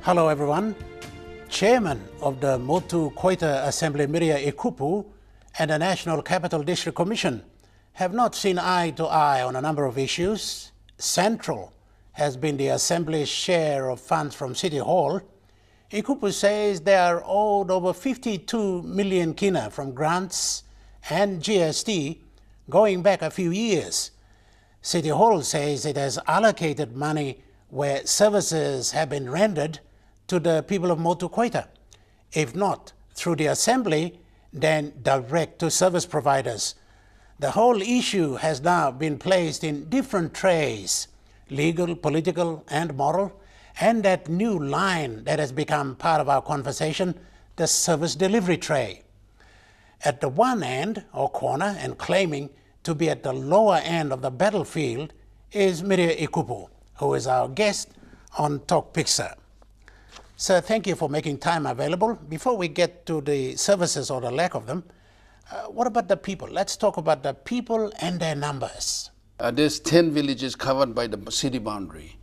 Hello everyone. Chairman of the Motu Koita Assembly Miria Ikupu and the National Capital District Commission have not seen eye to eye on a number of issues. Central has been the Assembly's share of funds from City Hall. Ikupu says they are owed over 52 million kina from grants and GST going back a few years. City Hall says it has allocated money where services have been rendered to the people of Motu Koita. If not through the Assembly, then direct to service providers. The whole issue has now been placed in different trays, legal, political, and moral, and that new line that has become part of our conversation, the service delivery tray. At the one end or corner and claiming to be at the lower end of the battlefield is Miria Ikupu, who is our guest on Talk Piksa. Sir, thank you for making time available. Before we get to the services or the lack of them, what about the people? Let's talk about the people and their numbers. There's 10 villages covered by the city boundary,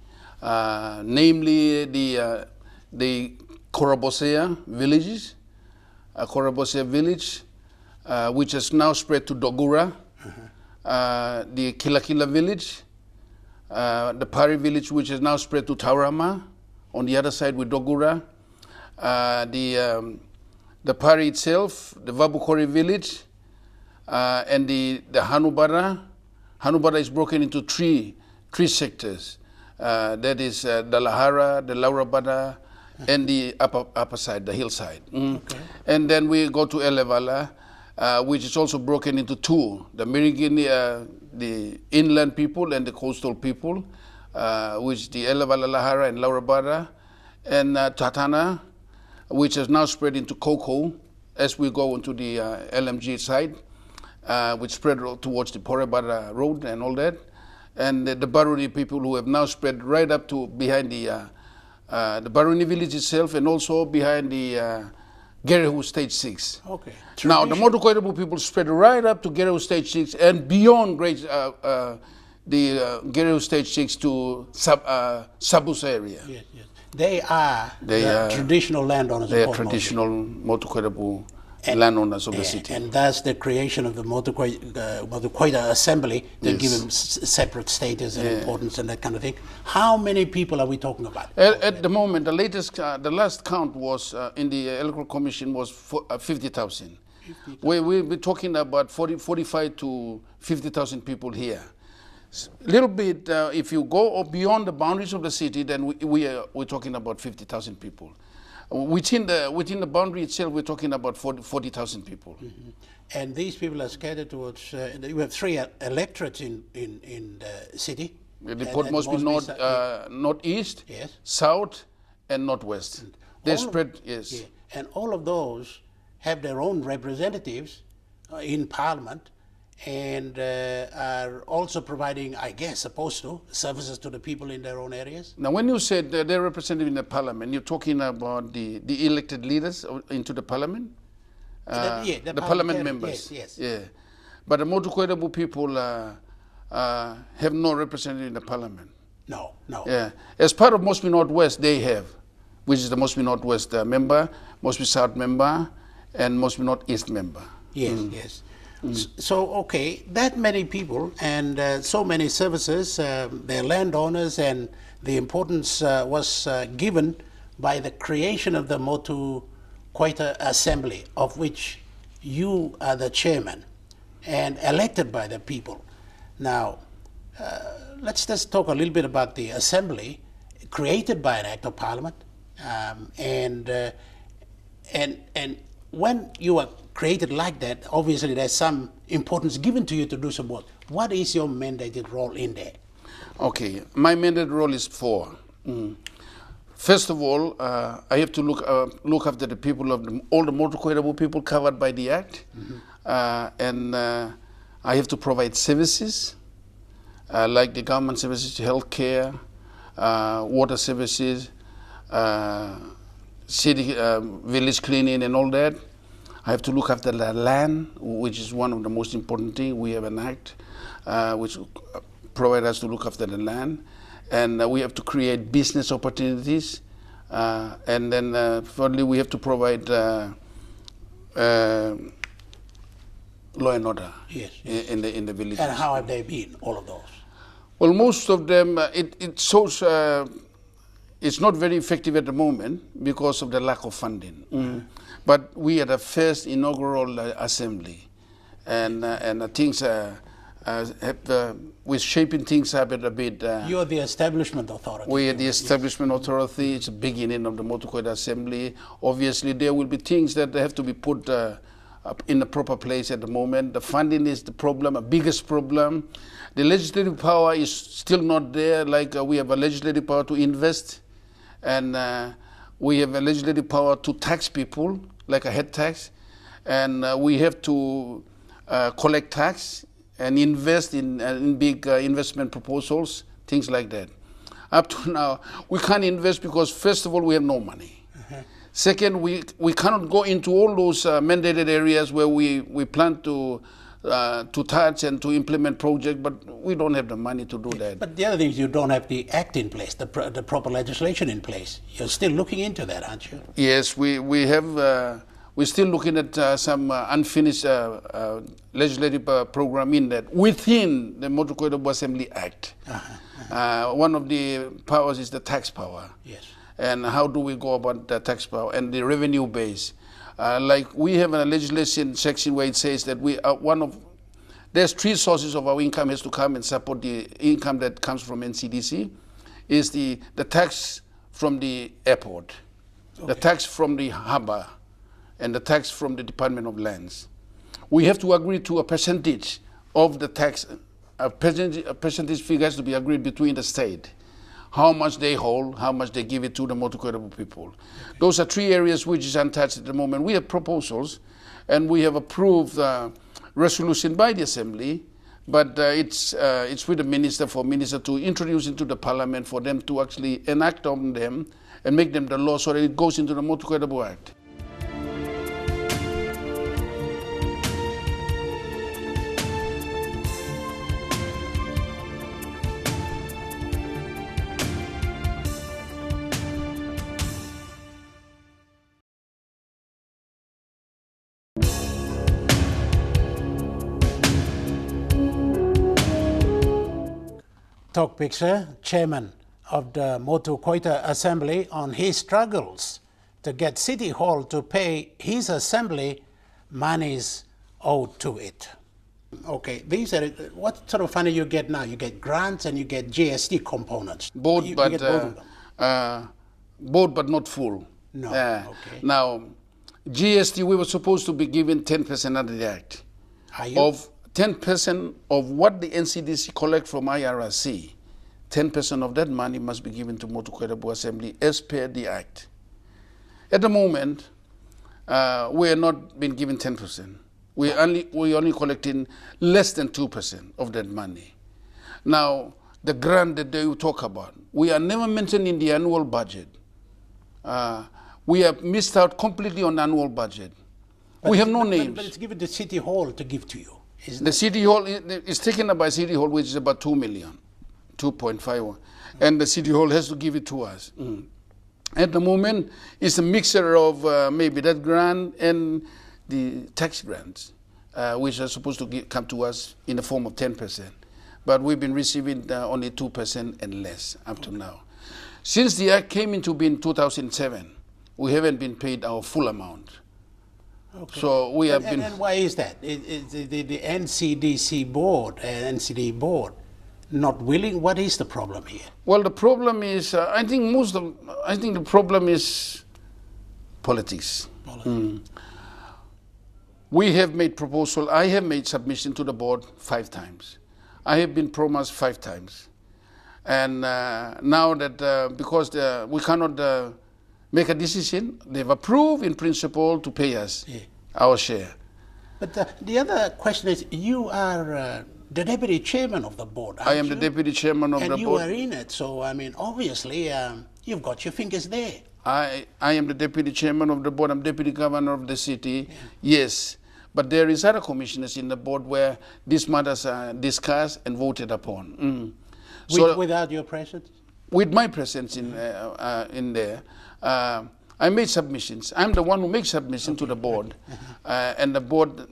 namely the Korabosea villages, Korabosea village, which has now spread to Dogura, the Kilakila village, the Pari village, which has now spread to Taurama, on the other side with Dogura, the Pari itself, the Vabukori village, and the Hanubara. Hanubara is broken into three sectors. That is the Lahara, the Laurabada, and the upper side, the hillside. Okay. And then we go to Elevala, which is also broken into two, the Mirigini, the inland people and the coastal people, which the Elevala, Lahara, and Laurabada, and Tatana, which has now spread into Koko as we go into the LMG side, which spread towards the Porebara Road and all that, and the Baruni people who have now spread right up to behind the Baruni village itself and also behind the Gerehu Stage 6. Okay. Now, the Motu Koita people spread right up to Gerehu Stage 6 and beyond the Gerehu Stage 6 to Sabus area. Yes, yes. They are traditional landowners. They are traditional Motu Koita landowners of the city. And that's the creation of the Motu Koita Assembly that give them separate status and importance and that kind of thing. How many people are we talking about? At the moment, the last count was in the Electoral Commission was 50,000. We'll be talking about 45 to 50,000 people here. A little bit, if you go beyond the boundaries of the city, then we're talking about 50,000 people. Within the boundary itself, we're talking about 40,000 people. Mm-hmm. And these people are scattered towards, you have three electorates in the city. The Port Moresby northeast, yes, south, and northwest. They spread, yes. Yeah. And all of those have their own representatives in Parliament and are also providing, I guess, supposed to, services to the people in their own areas? Now, when you said they're represented in the parliament, you're talking about the elected leaders into the parliament? The parliament members. Yes, yes. Yeah. But the Motu Koita people have no representative in the parliament. No, no. Yeah. As part of Moresby Northwest, they have, which is the Moresby Northwest member, Moresby South member, and Moresby Northeast member. Yes, yes. So, okay, that many people and so many services, they're landowners, and the importance was given by the creation of the Motu Koita Assembly, of which you are the chairman and elected by the people. Now, let's just talk a little bit about the Assembly, created by an Act of Parliament, and when you are created like that, obviously there's some importance given to you to do some work. What is your mandated role in there? Okay, my mandated role is four. First of all, I have to look after the people of all the Motu Koita people covered by the Act, and I have to provide services like the government services, healthcare, water services, city village cleaning and all that. I have to look after the land, which is one of the most important things. We have an act which provides us to look after the land. And we have to create business opportunities And then thirdly, we have to provide law and order in the villages. And how have they been, all of those? Well, most of them, it shows it's not very effective at the moment because of the lack of funding. But we had a first inaugural assembly, and things we're shaping things up a bit. You're the establishment authority. We are the establishment authority. It's the beginning of the Motu Koita Assembly. Obviously, there will be things that have to be put up in the proper place at the moment. The funding is the problem, a biggest problem. The legislative power is still not there. Like we have a legislative power to invest, and we have a legislative power to tax people, like a head tax, and we have to collect tax and invest in big investment proposals, things like that. Up to now, we can't invest because, first of all, we have no money. Second, we cannot go into all those mandated areas where we plan to touch and to implement projects, but we don't have the money to do that. But the other thing is you don't have the act in place, the proper legislation in place. You're still looking into that, aren't you? Yes, we have. We're still looking at some unfinished legislative program in that within the Motu Koita Assembly Act. One of the powers is the tax power. Yes. And how do we go about the tax power and the revenue base? Like we have a legislation section where it says that we are there's three sources of our income has to come and support the income that comes from NCDC. Is the tax from the airport, the tax from the harbour, and the tax from the Department of Lands. We have to agree to a percentage of the tax, a percentage figure has to be agreed between the state. How much they hold, how much they give it to the Motu Koita people. Okay. Those are three areas which is untouched at the moment. We have proposals, and we have approved resolution by the Assembly, but it's with the minister for minister to introduce into the Parliament for them to actually enact on them and make them the law so that it goes into the Motu Koita Act. Talk Piksa, chairman of the Motu Koita Assembly, on his struggles to get City Hall to pay his assembly monies owed to it. Okay, these are what sort of funding you get now? You get grants and you get GST components. Both, you but get both of them. Both, but not full. No. Okay. Now, GST, we were supposed to be given 10% under the Act. Are you? Of 10% of what the NCDC collect from IRRC, 10% of that money must be given to Motu Koita Assembly as per the Act. At the moment, we are not being given 10%. We're only collecting less than 2% of that money. Now, the grant that they talk about, we are never mentioned in the annual budget. We have missed out completely on the annual budget. We have no names. But it's given to City Hall to give to you. The City Hall is taken up by City Hall, which is about 2 million, 2.51, and the City Hall has to give it to us. At the moment, it's a mixture of maybe that grant and the tax grants, which are supposed to come to us in the form of 10%. But we've been receiving only 2% and less up to now. Since the Act came into being in 2007, we haven't been paid our full amount. Okay. So we have been. And why is that? Is the NCDC board, NCD board, not willing? What is the problem here? Well, the problem is, I think the problem is politics. We have made proposal. I have made submission to the board 5 times. I have been promised 5 times, and now that because we cannot. Make a decision, they've approved in principle to pay us our share. But the other question is, you are the deputy chairman of the board, aren't I am you? the deputy chairman of the board. And you are in it, so I mean, obviously, you've got your fingers there. I am the deputy chairman of the board, I'm deputy governor of the city, yes. But there is other commissioners in the board where these matters are discussed and voted upon. Without your presence? with my presence in there, I made submissions. I'm the one who makes submission to the board, and the board,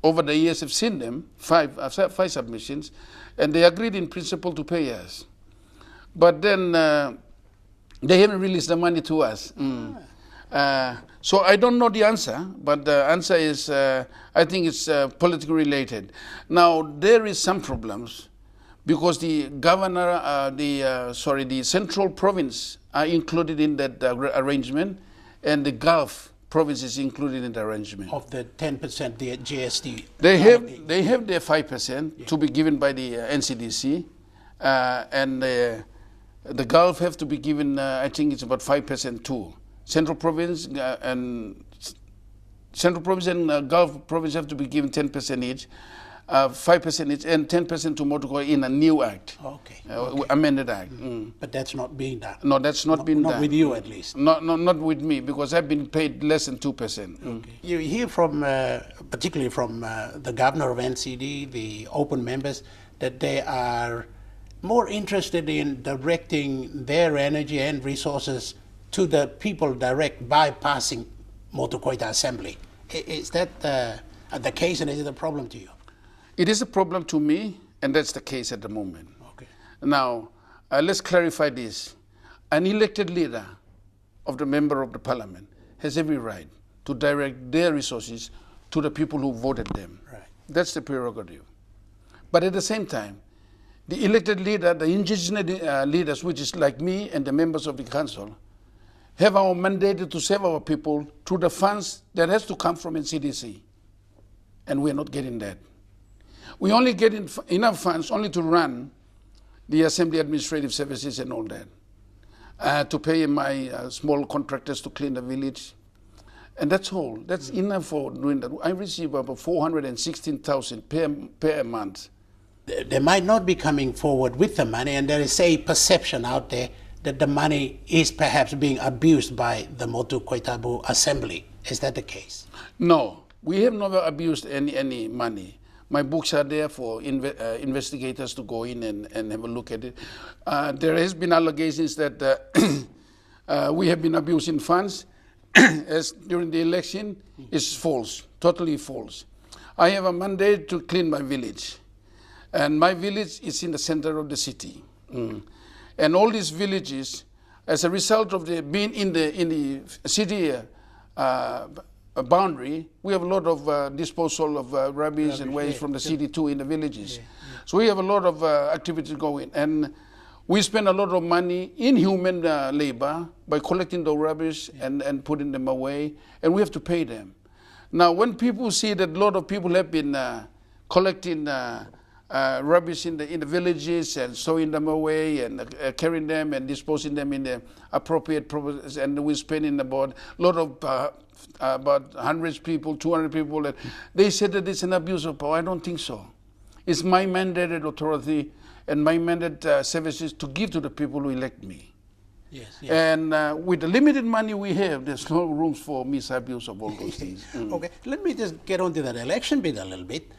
over the years, have seen them, five submissions, and they agreed in principle to pay us. But then they haven't released the money to us. So I don't know the answer, but the answer is, I think it's politically related. Now, there is some problems because the governor, the central province are included in that arrangement, and the Gulf province is included in the arrangement. Of the 10%, the GST? They have their 5% to be given by the NCDC, and the Gulf have to be given, I think it's about 5% too. Central province and Gulf province have to be given 10% each, 5% each, and 10% to Motukoi in a new act. Okay. Amended act. But that's not being done. No, that's not being done. Not with you, at least. Not with me, because I've been paid less than 2%. Okay. You hear from, particularly from the governor of NCD, the open members, that they are more interested in directing their energy and resources to the people direct, bypassing Motu-Koita Assembly. Is that the case, and is it a problem to you? It is a problem to me, and that's the case at the moment. Okay. Now, let's clarify this. An elected leader of the member of the parliament has every right to direct their resources to the people who voted them. Right. That's the prerogative. But at the same time, the elected leader, the indigenous leaders, which is like me and the members of the council, have our mandate to serve our people through the funds that has to come from NCDC. And we're not getting that. We only get enough funds only to run the assembly administrative services and all that, to pay my small contractors to clean the village. And that's all. That's enough for doing that. I receive about 416,000 per month. They might not be coming forward with the money, and there is a perception out there that the money is perhaps being abused by the Motu-Koita Assembly. Is that the case? No, we have never abused any money. My books are there for investigators to go in and have a look at it. There has been allegations that we have been abusing funds as during the election. Is false, totally false. I have a mandate to clean my village. And my village is in the center of the city. And all these villages, as a result of being in the city boundary, we have a lot of disposal of rubbish and waste from the city too in the villages. So we have a lot of activities going. And we spend a lot of money in human labor by collecting the rubbish and putting them away. And we have to pay them. Now, when people see that a lot of people have been collecting rubbish in the villages and stowing them away and carrying them and disposing them in the appropriate purposes, and we're spending about a lot of about 100 people, 200 people, that they said that it's an abuse of power. I don't think so. It's my mandated authority and my mandated services to give to the people who elect me. Yes. And with the limited money we have, there's no room for misabuse of all those things. Okay, let me just get on to that election bit a little bit.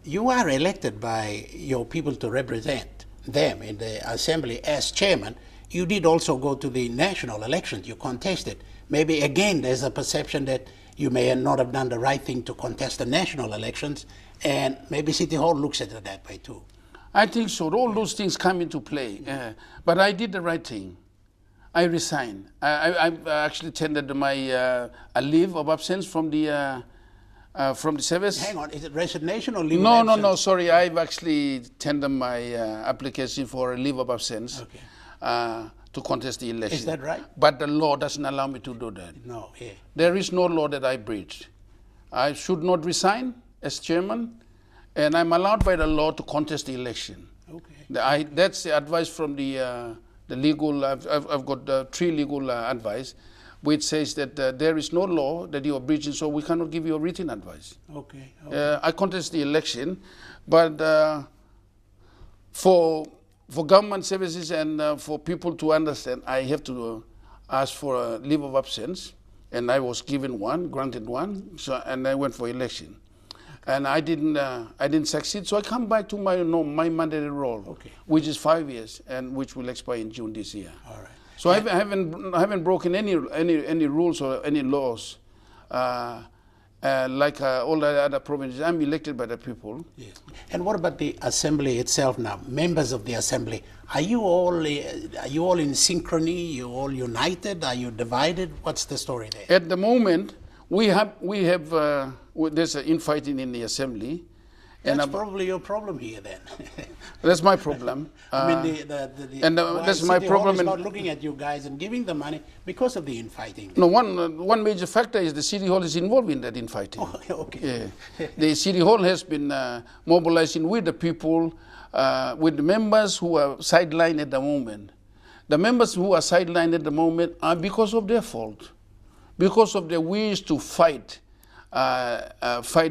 You are elected by your people to represent them in the assembly as chairman. You did also go to the national elections. You contested. Maybe again there's a perception that you may not have done the right thing to contest the national elections, and maybe City Hall looks at it that way too. I think so. All those things come into play. But I did the right thing. I resigned. I actually tendered my a leave of absence from the service. Hang on, is it resignation or leave of absence? No, sorry. I've actually tendered my application for a leave of absence to contest the election. Is that right? But the law doesn't allow me to do that. No, yeah. There is no law that I breached. I should not resign as chairman, and I'm allowed by the law to contest the election. Okay. That's the advice from the legal. I've got 3 legal advice, which says that there is no law that you are breaching, so we cannot give you a written advice. Okay. I contest the election, but for government services and for people to understand, I have to ask for a leave of absence, and I was given one, granted one, and I went for election. and I didn't succeed. So I come back to my mandatory role, Okay. which is 5 years, and which will expire in June this year. All right. So I haven't broken any rules or any laws. Like all the other provinces, I'm elected by the people. Yes. And what about the assembly itself now? Members of the assembly, are you all in synchrony? You all united? Are you divided? What's the story there? At the moment, we have there's an infighting in the assembly. That's probably your problem here then. That's my problem. I mean, that's my City problem. Hall is not looking at you guys and giving the money because of the infighting. No, one major factor is the City Hall is involved in that infighting. Oh, okay. Yeah. The City Hall has been mobilizing with the people, with the members who are sidelined at the moment. The members who are sidelined at the moment are because of their fault, because of their wish to fight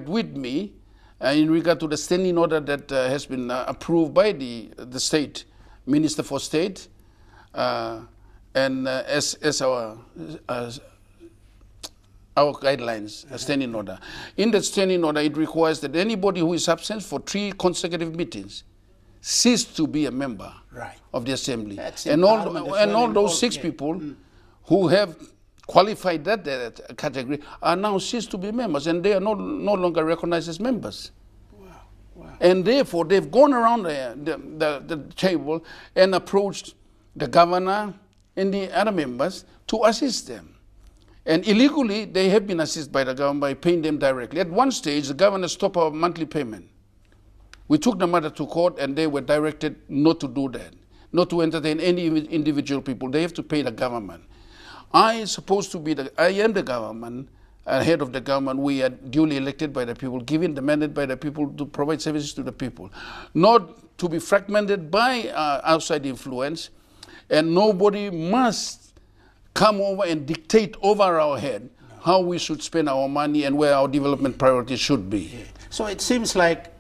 with me. In regard to the standing order that has been approved by the state minister for state, and as our guidelines, a standing order. In that standing order, it requires that anybody who is absent for 3 consecutive meetings cease to be a member of the assembly. And all those 6 people who have qualified that category are now ceased to be members, and they are no longer recognized as members. Wow. And therefore, they've gone around the table and approached the governor and the other members to assist them. And illegally, they have been assisted by the government by paying them directly. At one stage, the governor stopped our monthly payment. We took the matter to court, and they were directed not to do that, not to entertain any individual people. They have to pay the government. I am the government, head of the government. We are duly elected by the people, given the mandate by the people to provide services to the people, not to be fragmented by outside influence, and nobody must come over and dictate over our head how we should spend our money and where our development priorities should be. Yeah. So it seems like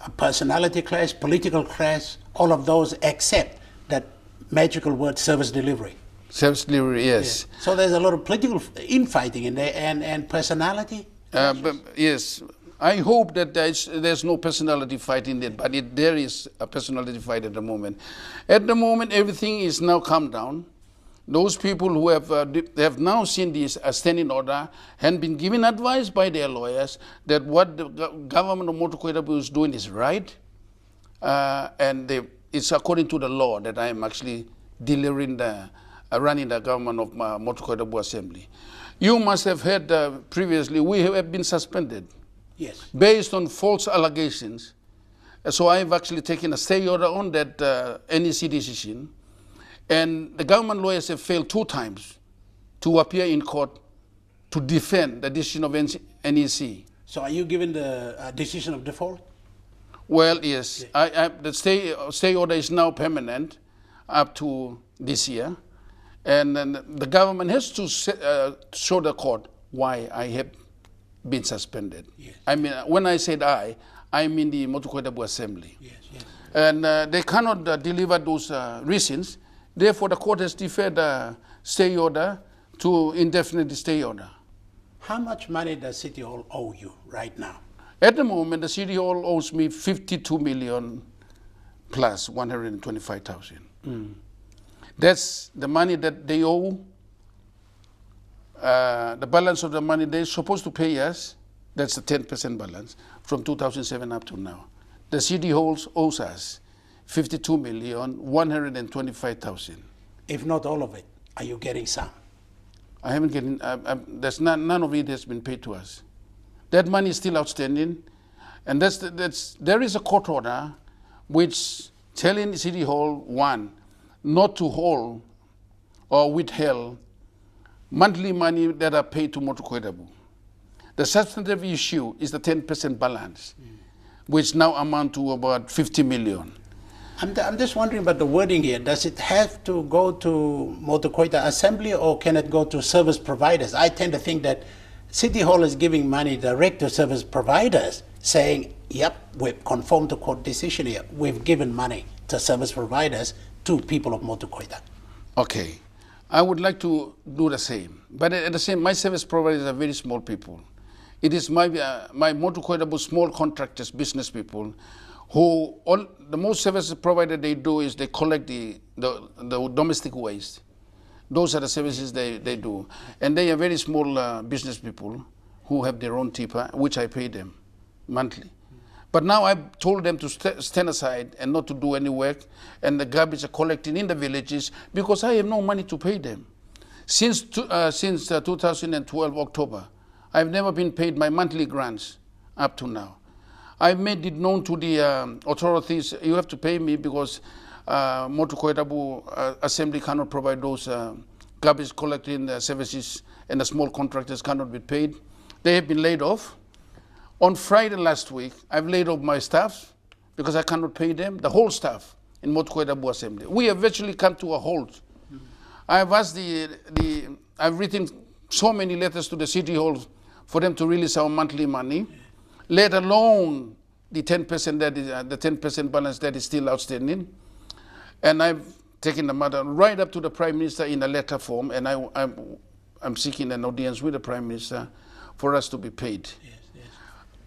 a personality clash, political clash, all of those except that magical word service delivery. Service delivery, yes. Yeah. So there's a lot of political infighting in there and personality? But yes. I hope that there's no personality fight in it, but there is a personality fight at the moment. At the moment, everything is now calmed down. Those people who have now seen this standing order and been given advice by their lawyers that what the government of Motu is doing is right, and it's according to the law that I am actually delivering running the government of Motu Assembly. You must have heard previously we have been suspended. Yes. Based on false allegations. So I've actually taken a stay order on that NEC decision. And the government lawyers have failed 2 times to appear in court to defend the decision of NEC. So are you given the decision of default? Well, yes. Yeah. The stay order is now permanent up to this year. And then the government has to show the court why I have been suspended. Yes. I mean, when I said I mean the Motu Assembly. Yes, yes. And they cannot deliver those reasons. Therefore, the court has deferred the stay order to indefinite stay order. How much money does City Hall owe you right now? At the moment, the City Hall owes me 52 million plus 125,000. That's the money that they owe. The balance of the money they're supposed to pay us, that's the 10% balance from 2007 up to now. The City Hall owes us 52,125,000. If not all of it, are you getting some? I haven't getting. None of it has been paid to us. That money is still outstanding, and there is a court order which telling City Hall 1 not to hold or withhold monthly money that are paid to Motu. The substantive issue is the 10% balance, which now amount to about 50 million. I'm just wondering about the wording here. Does it have to go to Motu Assembly or can it go to service providers? I tend to think that City Hall is giving money direct to service providers, saying, yep, we've conformed to court decision here. We've given money to service providers to people of Motu. Okay. I would like to do the same. But at the same, my service providers are very small people. It is my Motu Koitabu small contractors, business people, who the most services provided they do is they collect the domestic waste. Those are the services they do. And they are very small business people who have their own tipper, which I pay them monthly. But now I've told them to stand aside and not to do any work, and the garbage are collecting in the villages because I have no money to pay them. Since 2012 October, I've never been paid my monthly grants up to now. I've made it known to the authorities, you have to pay me because Motu Koitabu Assembly cannot provide those garbage collecting services, and the small contractors cannot be paid. They have been laid off. On Friday last week, I've laid off my staff because I cannot pay them, the whole staff in Motu Koitabu Assembly. We have virtually come to a halt. I've asked I've written so many letters to the city hall for them to release our monthly money, let alone the 10% that is the 10% balance that is still outstanding. And I've taken the matter right up to the Prime Minister in a letter form, and I'm seeking an audience with the Prime Minister for us to be paid.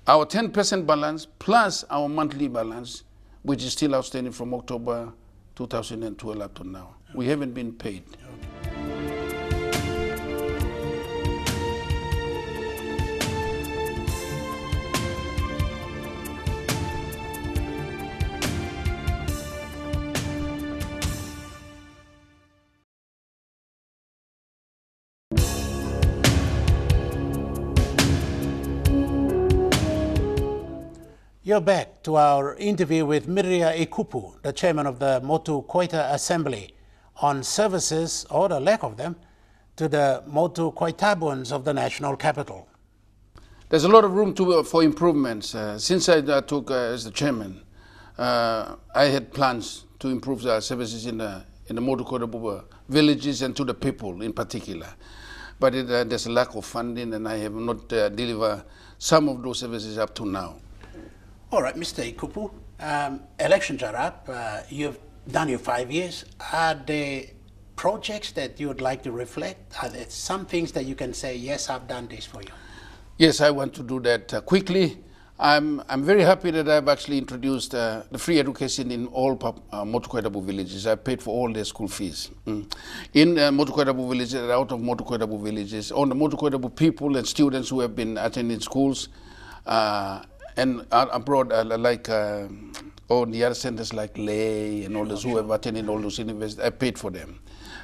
Our 10% balance plus our monthly balance, which is still outstanding from October 2012 up to now. We haven't been paid. You're back to our interview with Miria Ekupu, the chairman of the Motu Koita Assembly, on services, or the lack of them, to the Motu Koitabuans of the national capital. There's a lot of room for improvements. Since I took as the chairman, I had plans to improve the services in the Motu Koitabu villages and to the people in particular. But there's a lack of funding, and I have not delivered some of those services up to now. All right, Mr. Ekupu, elections are up. You've done your 5 years. Are there projects that you would like to reflect? Are there some things that you can say, yes, I've done this for you? Yes, I want to do that quickly. I'm very happy that I've actually introduced the free education in all Motu Koitabu villages. I paid for all their school fees. In Motu Koitabu villages and out of Motu Koitabu villages, all the Motu Koitabu people and students who have been attending schools, and abroad, like all the other centers like Lay and all those who have attended all those universities, I paid for them.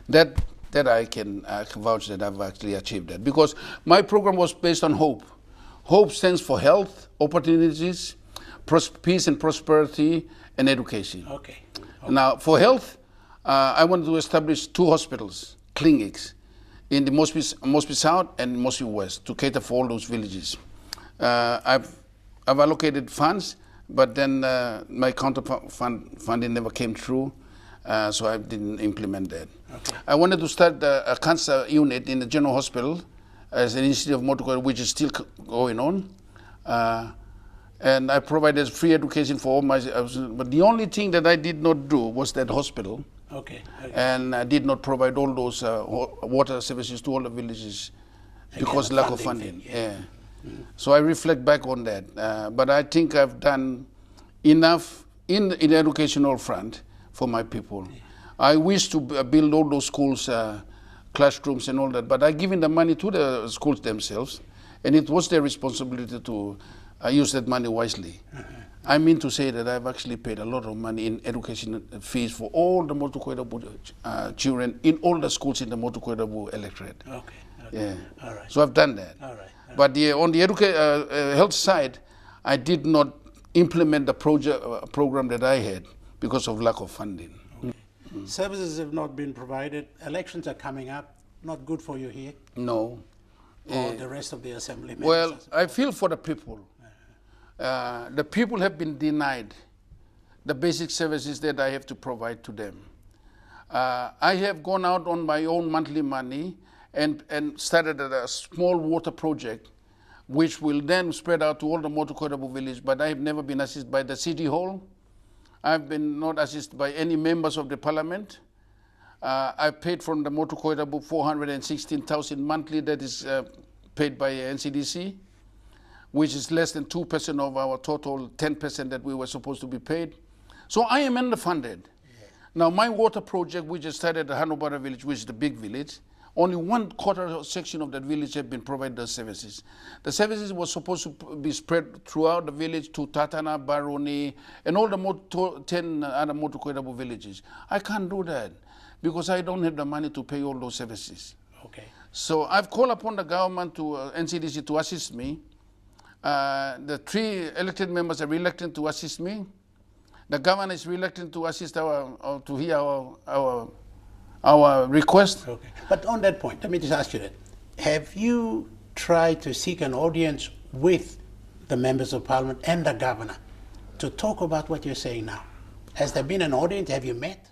That I can vouch that I've actually achieved that. Because my program was based on hope. Hope stands for health, opportunities, peace and prosperity, and education. Okay. Now, for health, I wanted to establish 2 hospitals, clinics, in the Mosby South and Mosby West to cater for all those villages. I've allocated funds, but then my counter funding never came through, so I didn't implement that. Okay. I wanted to start a cancer unit in the General Hospital as an initiative of Motu Koitabu, which is still going on. And I provided free education for all my, but the only thing that I did not do was that hospital. Okay. And I did not provide all those water services to all the villages because lack of funding. Yeah. So I reflect back on that, but I think I've done enough in the educational front for my people. Yeah. I wish to build all those schools, classrooms and all that, but I've given the money to the schools themselves, and it was their responsibility to use that money wisely. I mean to say that I've actually paid a lot of money in education fees for all the Motu Koitabu children in all the schools in the Motu Koitabu electorate. Okay. Yeah. All right. So I've done that. All right. But on the health side, I did not implement the program that I had because of lack of funding. Okay. Services have not been provided. Elections are coming up. Not good for you here? No. Or the rest of the assembly members? Well, I feel for the people. The people have been denied the basic services that I have to provide to them. I have gone out on my own monthly money and started a small water project, which will then spread out to all the Motu Koitabu village, but I have never been assisted by the city hall. I've been not assisted by any members of the parliament. I paid from the Motu Koitabu 416,000 monthly that is paid by NCDC. which is less than 2% of our total 10% that we were supposed to be paid. So I am underfunded. Yeah. Now my water project, we just started at Hanubara village, which is the big village. Only 1/4 section of that village have been provided the services. The services were supposed to be spread throughout the village to Tatana, Baroni, and all the 10 other Motu Koitabu villages. I can't do that because I don't have the money to pay all those services. Okay. So I've called upon the government to NCDC to assist me. The 3 elected members are reluctant to assist me. The government is reluctant to assist to hear our request. Okay. But on that point, let me just ask you that. Have you tried to seek an audience with the members of parliament and the governor to talk about what you're saying now? Has there been an audience? Have you met?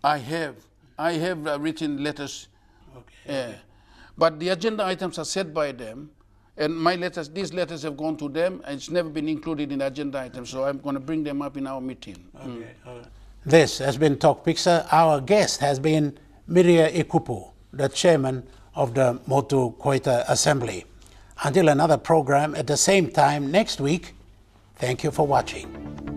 I have. I have written letters. Okay. But the agenda items are set by them, and these letters have gone to them, and it's never been included in the agenda items, so I'm going to bring them up in our meeting. Okay. This has been Talk Piksa. Our guest has been Miria Ekupu, the chairman of the Motu Koita Assembly. Until another program at the same time next week, thank you for watching.